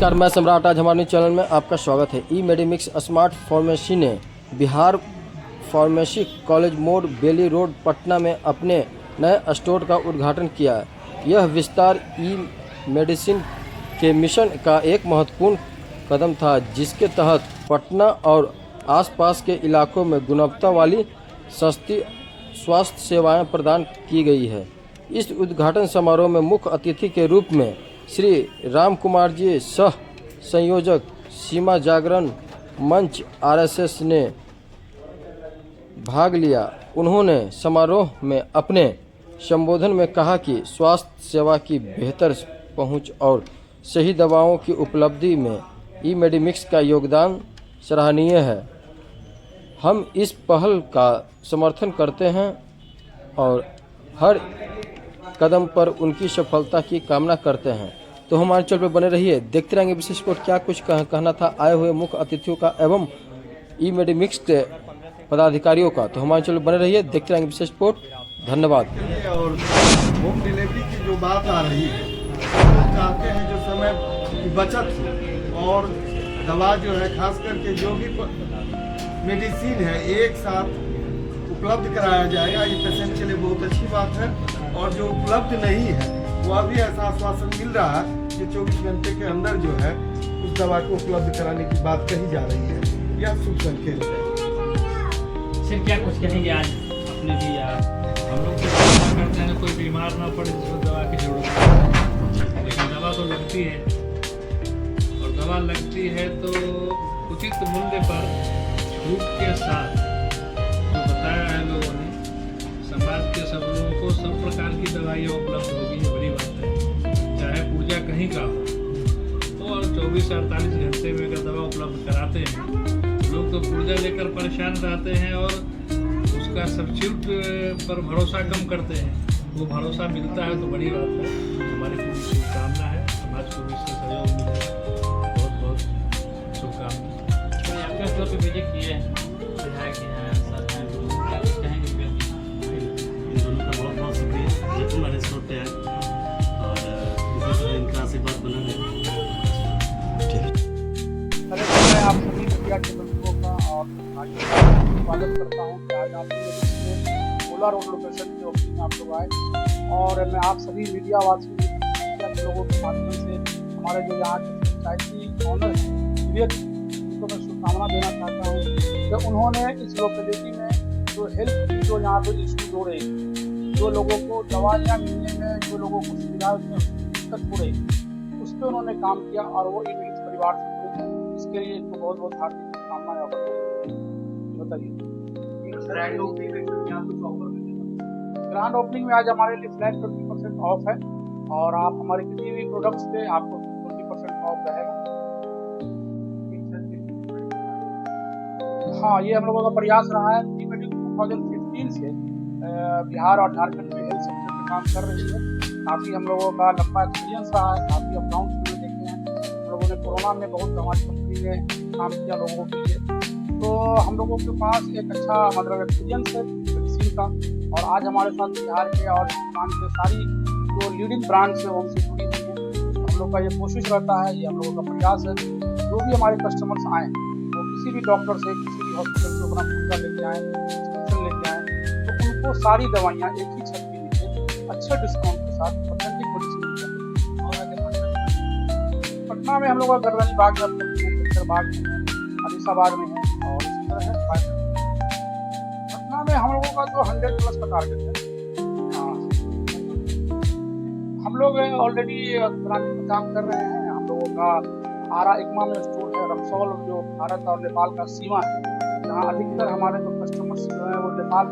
नमस्कार, मैं सम्राट। आज हमारे चैनल में आपका स्वागत है। ई मेडिमिक्स स्मार्ट फार्मेसी ने बिहार फार्मेसी कॉलेज मोड़ बेली रोड पटना में अपने नए स्टोर का उद्घाटन किया। यह विस्तार ई मेडिसिन के मिशन का एक महत्वपूर्ण कदम था, जिसके तहत पटना और आसपास के इलाकों में गुणवत्ता वाली सस्ती स्वास्थ्य सेवाएं प्रदान की गई है। इस उद्घाटन समारोह में मुख्य अतिथि के रूप में श्री राम कुमार जी, सह संयोजक सीमा जागरण मंच आरएसएस ने भाग लिया। उन्होंने समारोह में अपने संबोधन में कहा कि स्वास्थ्य सेवा की बेहतर पहुंच और सही दवाओं की उपलब्धि में ई मेडिमिक्स का योगदान सराहनीय है। हम इस पहल का समर्थन करते हैं और हर कदम पर उनकी सफलता की कामना करते हैं। तो हमारे चैनल पर बने रहिए, देखते रहेंगे विशेष रिपोर्ट। क्या कुछ कहना था आए हुए मुख्य अतिथियों का एवं ई मेडिमिक्स के पदाधिकारियों का। तो हमारे चैनल पर बने रहिए, देखते रहेंगे विशेष रिपोर्ट। धन्यवाद। और होम डिलीवरी की जो बात आ रही है, वो चाहते हैं जो समय की बचत हो और दवा जो है, खास करके जो भी मेडिसिन है एक साथ उपलब्ध कराया जाएगा। ये पेशेंट के लिए बहुत अच्छी बात है। और जो उपलब्ध नहीं है, वो अभी ऐसा आश्वासन मिल रहा है कि 24 घंटे के अंदर जो है उस दवा को उपलब्ध कराने की बात कही जा रही है। यह शुभ संकेत है। सर, क्या कुछ कहेंगे आज अपने भी? हम लोग तो कोशिश करते हैं कोई बीमार ना पड़े जिसको दवा की जरूरत है, लेकिन दवा तो लगती है। और दवा लगती है तो उचित मूल्य पर छूट के साथ जो बताया है लोगों ने, समाज के सब लोगों को सब प्रकार की दवाइयाँ उपलब्ध होगी। ये बड़ी बात है। चाहे पुर्जा कहीं का हो और 24 से 48 घंटे में अगर दवा उपलब्ध कराते हैं, लोग तो पुर्जा लेकर परेशान रहते हैं और उसका सब्सिट्यूट पर भरोसा कम करते हैं। वो भरोसा मिलता है तो बड़ी बात है। हमारी पूरी शुभकामना है, समाज को भी इससे सहयोग मिलेगा। बहुत बहुत शुभकामना। आपके स्टोर पर विजिट किए हैं, विधायक हैं, सर हैं, क्या कुछ कहेंगे? बहुत शुक्रिया जो तुम्हारे स्टोर पे आए और इसी तरह इनका आशीर्वाद बना रहे। मैं आप सभी मीडिया के बंधुओं का और स्वागत करता हूँ कि आज आप ओला रोड लोकेशन की ओपनिंग आप लोग आए। और मैं आप सभी मीडिया वासियों के लोगों के माध्यम से हमारे जो यहाँ के पंचायती ऑनर हैं विवेक, उनको मैं शुभकामना देना चाहता हूँ कि उन्होंने इस लोकेलिटी में जो हेल्थ की जो यहाँ पर इशू हो रही है, जो लोगों को दवाइयाँ मिलने में, जो लोगों को सुविधाएं में दिक्कत हो रही, उस पर उन्होंने काम किया और वो इस परिवार से जुड़े। इसके लिए इनको बहुत बहुत हार्दिक शुभकामनाएं। बताइए, ग्रैंड ओपनिंग में आज हमारे लिए फ्लैट 20% ऑफ है और आप हमारे किसी भी प्रोडक्ट्स पे आपको 20% ऑफ रहेगा। हाँ, ये हम लोगों का प्रयास रहा है। 2015 से बिहार और झारखंड में हेल्थ सेक्टर में काम कर रही है। काफ़ी हम लोगों का लंबा एक्सपीरियंस रहा है, काफ़ी अप डाउन देखे हैं हम लोगों ने। कोरोना में बहुत हमारी कंपनी ने काम किया लोगों के लिए, तो हम लोगों के पास एक अच्छा मतलब एक्सपीरियंस है मेडिसिन का। और आज हमारे साथ बिहार के और हिंदुस्तान के सारी जो लीडिंग ब्रांड्स है वो हमसे जुड़ी हुई हैं। हम लोग का ये कोशिश रहता है, ये हम लोगों का प्रयास है, जो भी हमारे कस्टमर्स आएँ वो किसी भी डॉक्टर से, किसी भी हॉस्पिटल से अपना पुर्जा लेके आएँ, प्रिस्क्रिप्शन लेके आएँ, तो उनको सारी दवाइयाँ एक ही छत के नीचे अच्छे डिस्काउंट के साथ ऑथेंटिक मेडिसिन मिलती है। और पटना में हम लोग का गर्दनी बाग में, बाग में है, अलीसाबाद में है और इसी तरह है। पटना में हम लोगों का जो 100+ का टारगेट है। हम लोग ऑलरेडी ग्रामीण में काम कर रहे हैं। हम लोगों का आरा इकमा में स्टोर है, रक्सौल जो भारत और नेपाल का सीमा है, जहाँ अधिकतर हमारे जो कस्टमर्स जो है वो नेपाल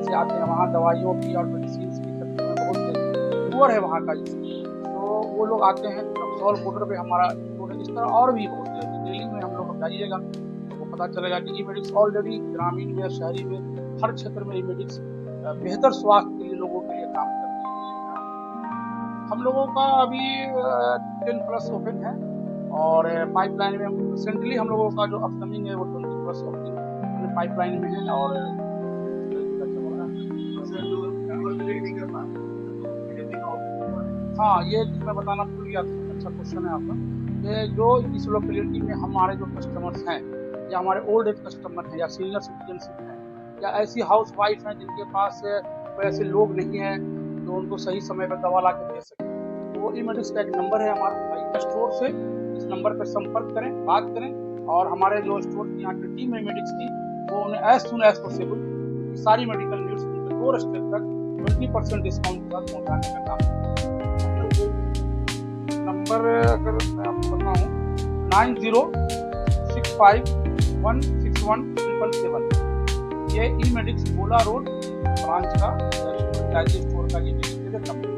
से आते हैं। वहाँ दवाइयों की और मेडिसिन की क्षेत्र में बहुत पुअर है वहाँ का, तो वो लोग आते हैं। रक्सौल बॉर्डर पे हमारा स्टोर है। इस तरह और भी बहुत है। दिल्ली में हम लोग जाइएगा तो वो पता चलेगा कि ई मेडिक्स ऑलरेडी ग्रामीण में, शहरी में, हर क्षेत्र में ई मेडिक्स बेहतर स्वास्थ्य के लिए लोगों के लिए काम करते हैं। हम लोगों का अभी 10+ ओपन है और पाइपलाइन में रिसेंटली हम लोगों का जो अपकमिंग है वो 20+ ओपनिंग पाइपलाइन में है। और हाँ, ये मैं बताना भूल गया था। अच्छा क्वेश्चन है आपका। कि जो इस लोकेलिटी में हमारे जो कस्टमर्स हैं या हमारे ओल्ड एज कस्टमर हैं या सीनियर सिटीजनशिप हैं या ऐसी हाउस वाइफ हैं जिनके पास कोई ऐसे लोग नहीं हैं जो उनको सही समय पर दवा ला के दे सकें, तो ई मेडिक्स का एक नंबर है हमारा स्टोर से, इस नंबर पर संपर्क करें, बात करें और हमारे जो स्टोर की यहाँ की टीम है मेडिक्स की वो उन्हें एज सुन एज पॉसिबल सारी मेडिकल नीड्स उनके डोर स्टेप तक 20% डिस्काउंट के साथ पहुँचाने का काम है। नंबर अगर मैं आपको बताऊँ 9065161777, ये ई मेडिक्स गोला रोड ब्रांच का स्टोर का ये डेडिकेटेड नंबर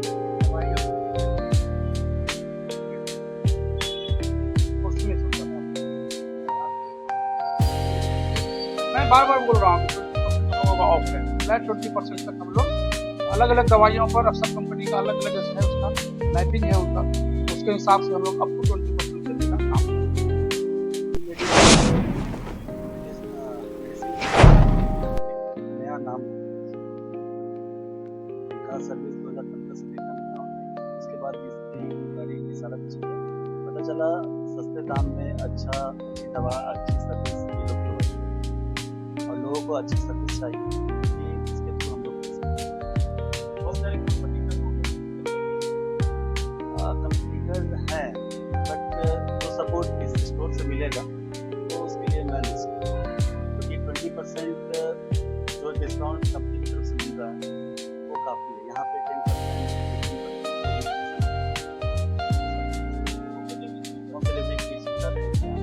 मैं बार बार बोल रहा हूँ ऑफ है फ्लैट 20% तक हम लोग अलग अलग दवाइयों पर सब कंपनी का अलग अलग है उसका मैपिंग है उनका, उसके हिसाब से हम लोग अप टू 20% देने का काम नया नाम का सर्विस 2015 से देखा, उसके बाद इसकी सारा कुछ पता चला सस्ते दाम में अच्छी दवा अच्छी सर्विस ये लोग प्रोवाइड करते हैं और लोगों को अच्छी सर्विस चाहिए कि इसके थ्रू हम लोग बहुत सारी कंपटीटर हैं, बट जो सपोर्ट इस स्टोर से मिलेगा तो उसके लिए मैं क्योंकि 20% जो डिस्काउंट कंपनी की तरफ से मिल रहा है वो काफ़ी है। यहाँ पे 10% डिलीवरी की सुविधा देते हैं।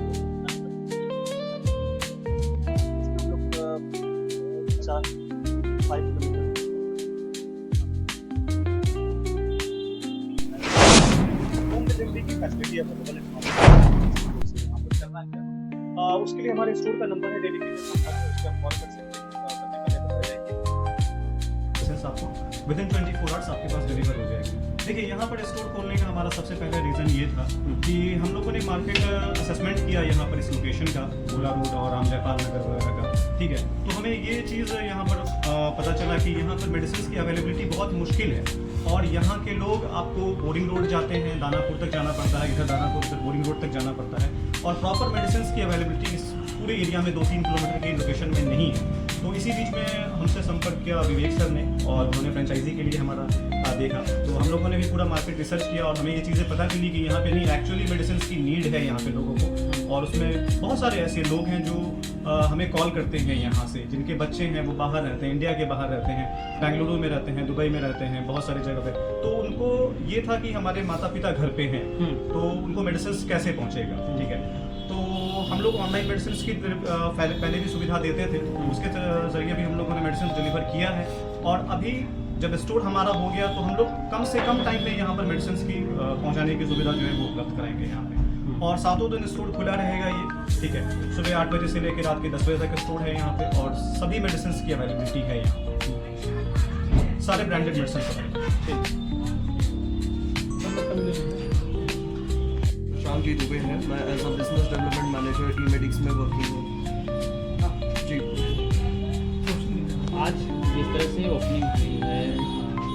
इसमें हम लोग 5 किलोमीटर होम डिलीवरी की फैसिलिटी अवेलेबल है। उसके लिए हमारे स्टोर का नंबर है डेडिकेटेड नंबर, उस पर आप कॉल कर सकते हैं। आपको विदिन 24 आवर्स आपके पास डिलीवर हो जाएगी। देखिए यहाँ पर स्टोर खोलने का हमारा सबसे पहला रीज़न ये था कि हम लोगों ने मार्केट असेसमेंट किया यहाँ पर इस लोकेशन का, गोला रोड और राम जयपाल नगर वगैरह का, ठीक है। तो हमें ये चीज़ यहाँ पर पता चला कि यहाँ पर मेडिसिन की अवेलेबिलिटी बहुत मुश्किल है और यहाँ के लोग आपको बोरिंग रोड जाते हैं, दानापुर तक जाना पड़ता है, इधर दानापुर से बोरिंग रोड तक जाना पड़ता है और प्रॉपर मेडिसिन की अवेलेबिलिटी इस पूरे एरिया में 2-3 किलोमीटर की लोकेशन में नहीं है। तो इसी बीच में हमसे संपर्क किया विवेक सर ने और उन्होंने फ्रेंचाइजी के लिए हमारा देखा, तो हम लोगों ने भी पूरा मार्केट रिसर्च किया और हमें ये चीज़ें पता चली कि यहाँ पे नहीं एक्चुअली मेडिसिन की नीड है यहाँ पे लोगों को, और उसमें बहुत सारे ऐसे लोग हैं जो हमें कॉल करते हैं यहाँ से, जिनके बच्चे हैं वो बाहर रहते हैं, इंडिया के बाहर रहते हैं, बेंगलुरु में रहते हैं, दुबई में रहते हैं, बहुत सारी जगह पे। तो उनको ये था कि हमारे माता पिता घर पे हैं तो उनको मेडिसिन कैसे पहुँचेगा, ठीक है। तो हम लोग ऑनलाइन मेडिसिन की पहले भी सुविधा देते थे, उसके जरिए भी हम लोगों ने मेडिसिन डिलीवर किया है और अभी जब स्टोर हमारा हो गया तो हम लोग कम से कम टाइम में यहाँ पर मेडिसिन की पहुँचाने की सुविधा जो है वो उपलब्ध कराएंगे यहाँ पे। और सातों दिन स्टोर खुला रहेगा ये, ठीक है। सुबह 8 बजे से लेकर रात के 10 बजे तक स्टोर है यहाँ पे और सभी मेडिसिन की अवेलेबिलिटी है यहाँ पे, सारे ब्रांडेड मेडिसिन। शाम जी दुबे है, मैं as a business development manager E Medics में वर्किंग हूँ जी। आज जिस तरह से ओपनिंग हुई है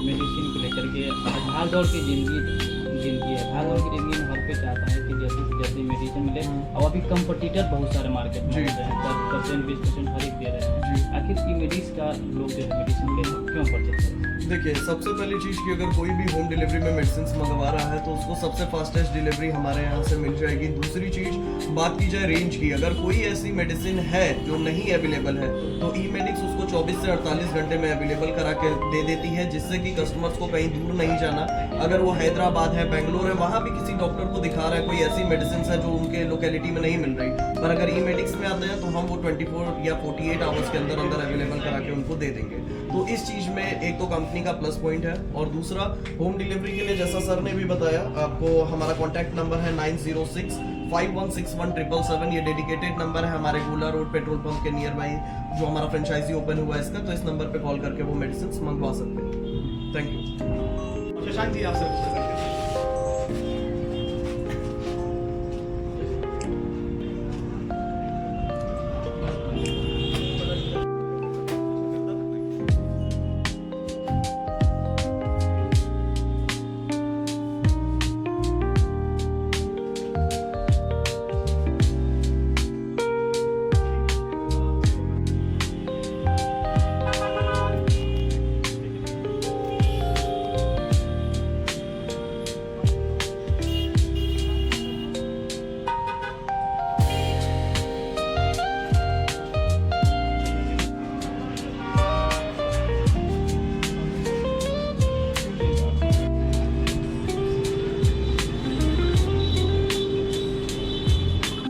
मेडिसिन को लेकर के, भाग दौड़ की जिंदगी है, भाग दौड़ की जिंदगी में हर कोई चाहता है कि जल्दी से जल्दी मेडिसिन मिले और अभी कंपटीटर बहुत सारे मार्केट में हो रहे हैं, 10%, 20% हर एक दे रहे हैं। आखिर ई मेडिक्स का लोग जो है मेडिसिन लेना क्यों परचेज करें? देखिए, सबसे पहली चीज़ कि अगर कोई भी होम डिलीवरी में मेडिसिन मंगवा रहा है तो उसको सबसे फास्टेस्ट डिलीवरी हमारे यहाँ से मिल जाएगी। दूसरी चीज़, बात की जाए रेंज की, अगर कोई ऐसी मेडिसिन है जो नहीं अवेलेबल है तो ई मेडिक्स उसको 24 से 48 घंटे में अवेलेबल करा के दे देती है, जिससे कि कस्टमर्स को कहीं दूर नहीं जाना। अगर वो हैदराबाद है, बेंगलोर है, वहाँ भी किसी डॉक्टर को दिखा रहा है, कोई ऐसी मेडिसिन है जो उनके लोकेलिटी में नहीं मिल रही, पर अगर ई मेडिक्स में आते हैं तो हम वो 24 या 48 आवर्स के अंदर अंदर अवेलेबल करा के उनको दे देंगे। तो इस चीज़ में एक तो कंपनी का प्लस पॉइंट है और दूसरा होम डिलीवरी के लिए जैसा सर ने भी बताया, आपको हमारा कॉन्टैक्ट नंबर है 9065161777। ये डेडिकेटेड नंबर है हमारे गोला रोड पेट्रोल पंप के नियर बाई, जो हमारा फ्रेंचाइजी ओपन हुआ है इसका, तो इस नंबर पे कॉल करके वो मेडिसिन मंगवा सकते हैं। Thank you. शशांक जी, आपसे